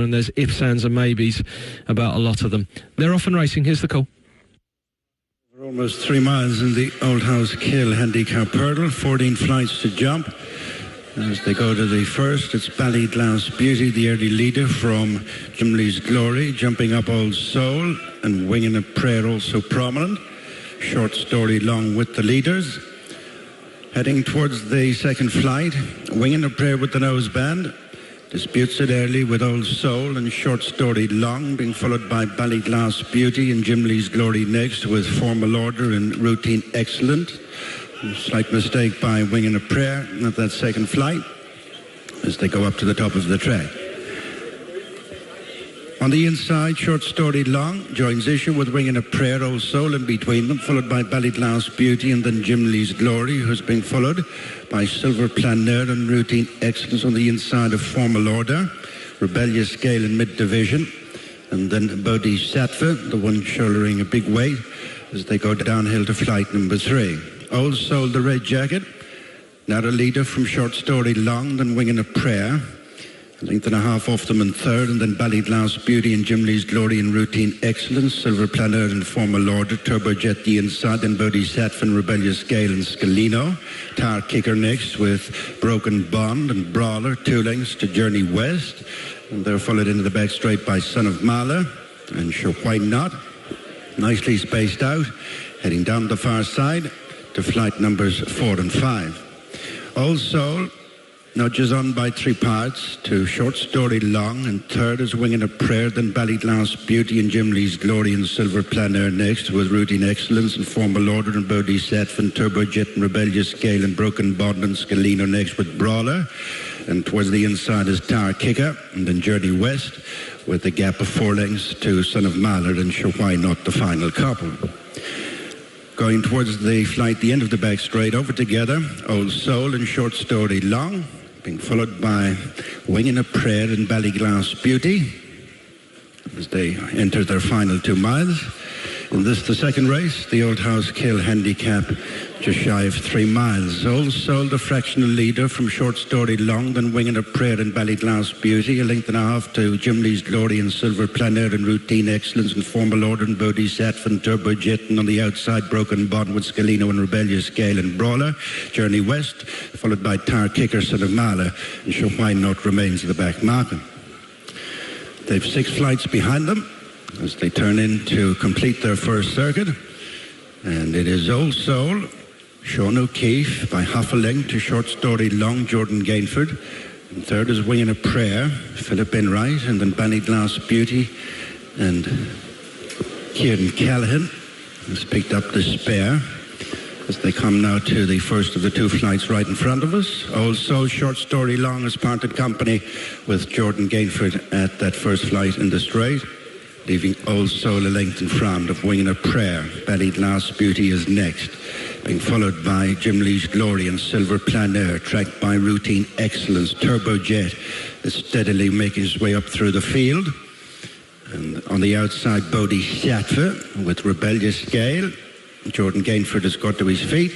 and there's ifs, ands and maybes about a lot of them. They're off and racing. Here's the call. We're almost 3 miles in the Old House Kill handicap hurdle, 14 flights to jump. As they go to the first, it's Ballyglass Beauty, the early leader from Jim Lee's Glory, jumping up Old Soul, and Winging a Prayer also prominent. Short Story Long with the leaders. Heading towards the second flight, Winging a Prayer with the noseband. Disputes it early with Old Soul and Short Story Long, being followed by Ballyglass Beauty and Jim Lee's Glory next, with Formal Order and Routine Excellent. A slight mistake by Winging a Prayer at that second flight as they go up to the top of the track. On the inside, Short Story Long joins issue with Winging a Prayer, Old Soul in between them, followed by Ballyglass Beauty and then Jim Lee's Glory, who's being followed by Silver Planeur and Routine Excellence on the inside of Formal Order, Rebellious Scale in mid-division, and then Bodhisattva, the one shouldering a big weight, as they go downhill to flight number 3. Old Soul, the red jacket, now the leader from Short Story Long, then Winging a Prayer. A length and a half off them in third, and then Ballyglass Beauty and Jim Lee's Glory and Routine Excellence, Silver Planeur and Formal Order, Turbojet the inside, then Bodhisattva and Rebellious Scale and Scalino. Tar Kicker next with Broken Bond and Brawler, 2 lengths to Journey West. And they're followed into the back straight by Son of Mala and Sure Why Not. Nicely spaced out, heading down the far side to flight numbers 4 and 5. Old Soul nudges on by 3 parts to Short Story Long, and third is Winging a Prayer, then Ballyglass Beauty and Jim Lee's Glory and Silver Planeur next, with Routine Excellence and Formal Order and Bodhisattva and Turbojet and Rebellious Scale and Broken Bond and Scalino next with Brawler. And towards the inside is Tar Kicker, and then Journey West, with a gap of 4 lengths to Son of Mallard and Sure Why Not, the final couple. Going towards the flight, the end of the back straight, over together, Old Soul and Short Story Long, being followed by Winging a Prayer and Ballyglass Beauty as they enter their final 2 miles. In this, the second race, the Old House Kill handicap, just shy of 3 miles. Old Soul, the fractional leader from Short Story Long, then Winging a Prayer and Ballyglass Beauty, a length and a half to Jim Lee's Glory and Silver Planeur and Routine Excellence and Formal Order and Bodhisattva and Turbojet, and on the outside, Broken Bond with Scalino and Rebellious Scale and Brawler. Journey West, followed by Tar Kicker, Son of Mala, and Sure Why Not remains at the back marking. They've 6 flights behind them as they turn in to complete their first circuit. And it is Old Soul, Sean O'Keefe by half a length to Short Story Long, Jordan Gainford. And third is Winging a Prayer, Philip Enright, and then Ballyglass Beauty and Kieran Callahan has picked up the spare as they come now to the first of the 2 flights right in front of us. Old Soul, Short Story Long has parted company with Jordan Gainford at that first flight in the straight, leaving Old Soul a length in front of Winging a Prayer. Ballyglass Beauty is next, being followed by Jim Lee's Glory and Silver Planeur, tracked by Routine Excellence. Turbojet is steadily making his way up through the field. And on the outside, Bodhisattva with Rebellious Scale. Jordan Gainford has got to his feet.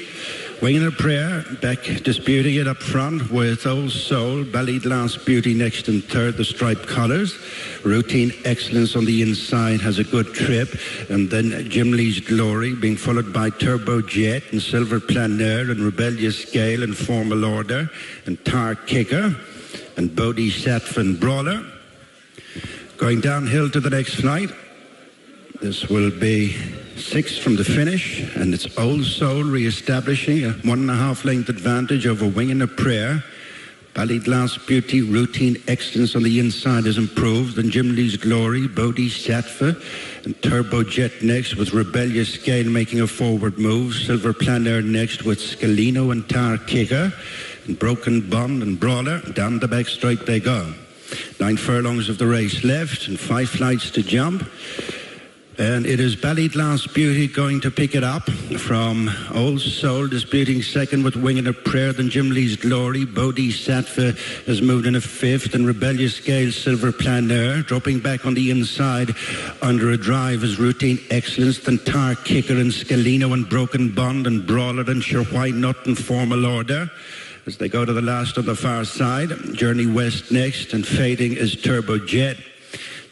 Winging a Prayer back disputing it up front with Old Soul, Ballyglass Beauty next in third, the striped colours. Routine Excellence on the inside has a good trip, and then Jim Lee's Glory being followed by Turbojet and Silver Planeur and Rebellious Scale and Formal Order and Tar Kicker and Bodhisattva and Brawler. Going downhill to the next flight, this will be 6 from the finish, and it's Old Soul re-establishing a 1.5 length advantage over Winging a Prayer. Ballyglass Beauty, Routine Excellence on the inside has improved, and Jim Lee's Glory, Bodhisattva, and Turbojet next with Rebellious Scale making a forward move. Silver Planeur next with Scalino and Tar Kicker, and Broken Bond and Brawler. Down the back straight they go. 9 furlongs of the race left and 5 flights to jump. And it is Ballyglass Beauty going to pick it up from Old Soul, disputing second with Winging a Prayer, then Jim Lee's Glory. Bodhisattva has moved in a 5th, and Rebellious Scale, Silver Planeur. Dropping back on the inside under a drive is Routine Excellence, then Tar Kicker and Scalino and Broken Bond and Brawler and Sure Why Not and Formal Order. As they go to the last on the far side, Journey West next, and fading is Turbojet.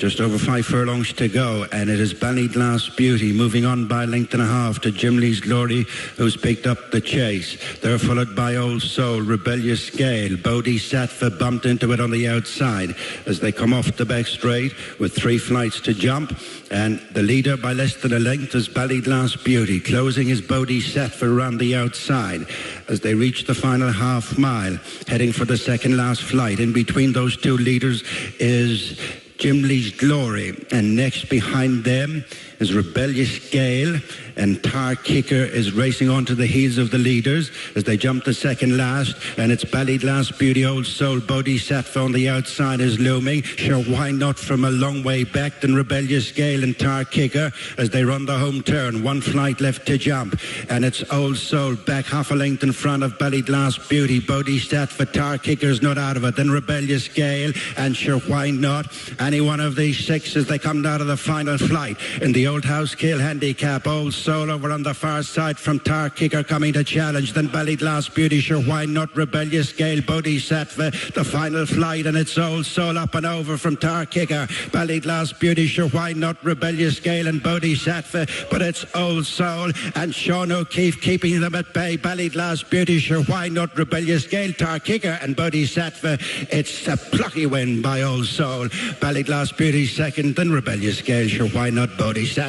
Just over 5 furlongs to go, and it is Ballyglass Beauty moving on by a length and a half to Jim Lee's Glory, who's picked up the chase. They're followed by Old Soul, Rebellious Gale, Bodhisattva bumped into it on the outside as they come off the back straight with 3 flights to jump, and the leader by less than a length is Ballyglass Beauty. Closing is Bodhisattva around the outside as they reach the final half mile, heading for the second last flight. In between those two leaders is Jim Lee's Glory, and next behind them is Rebellious Gale, and Tar Kicker is racing on to the heels of the leaders as they jump the second last, and it's Ballyglass Beauty, Old Soul, Bodhisattva on the outside is looming. Sure, why not from a long way back? Then Rebellious Gale and Tar Kicker as they run the home turn. 1 flight left to jump, and it's Old Soul back half a length in front of Ballyglass Beauty. Bodhisattva, Tar Kicker's not out of it. Then Rebellious Gale, and sure, why not? Any one of these 6 as they come down to the final flight. In the Old House Kill handicap, Old Soul over on the far side from Tar Kicker coming to challenge. Then Ballyglass Beauty, sure, why not? Rebellious Gale, Bodhisattva, the final flight, and it's Old Soul up and over from Tar Kicker. Ballyglass Beauty, sure, why not? Rebellious Gale and Bodhisattva, but it's Old Soul and Sean O'Keefe keeping them at bay. Ballyglass Beauty, sure, why not? Rebellious Gale, Tar Kicker and Bodhisattva. It's a plucky win by Old Soul. Ballyglass Beauty second, then Rebellious Gale, sure, why not? Bodhisattva,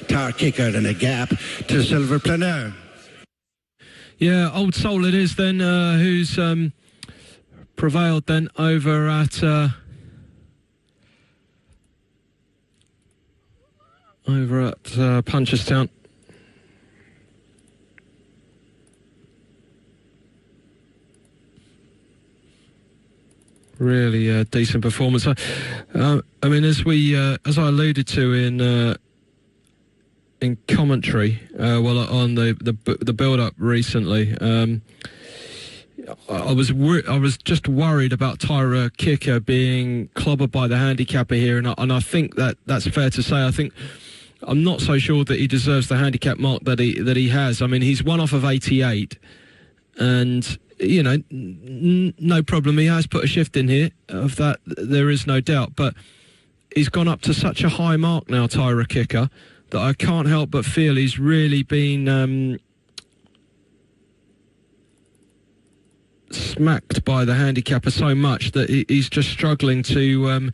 Tar Kicker, and a gap to Silver Plenaire. Yeah, Old Soul it is then, who's prevailed then over at Punchestown. Really decent performance. I mean, as I alluded to in commentary, on the build-up recently, I was just worried about Tyra Kicker being clobbered by the handicapper here, and I think that's fair to say. I'm not so sure that he deserves the handicap mark that he has. I mean, he's one off of 88, and you know, no problem. He has put a shift in here, of that there is no doubt, but he's gone up to such a high mark now, Tyra Kicker, that I can't help but feel he's really been smacked by the handicapper so much that he's just struggling to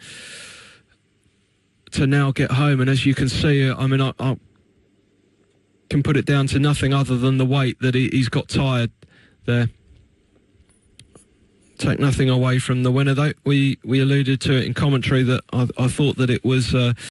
now get home. And as you can see, I mean, I can put it down to nothing other than the weight that he's got tired there. Take nothing away from the winner, though. We alluded to it in commentary that I thought that it was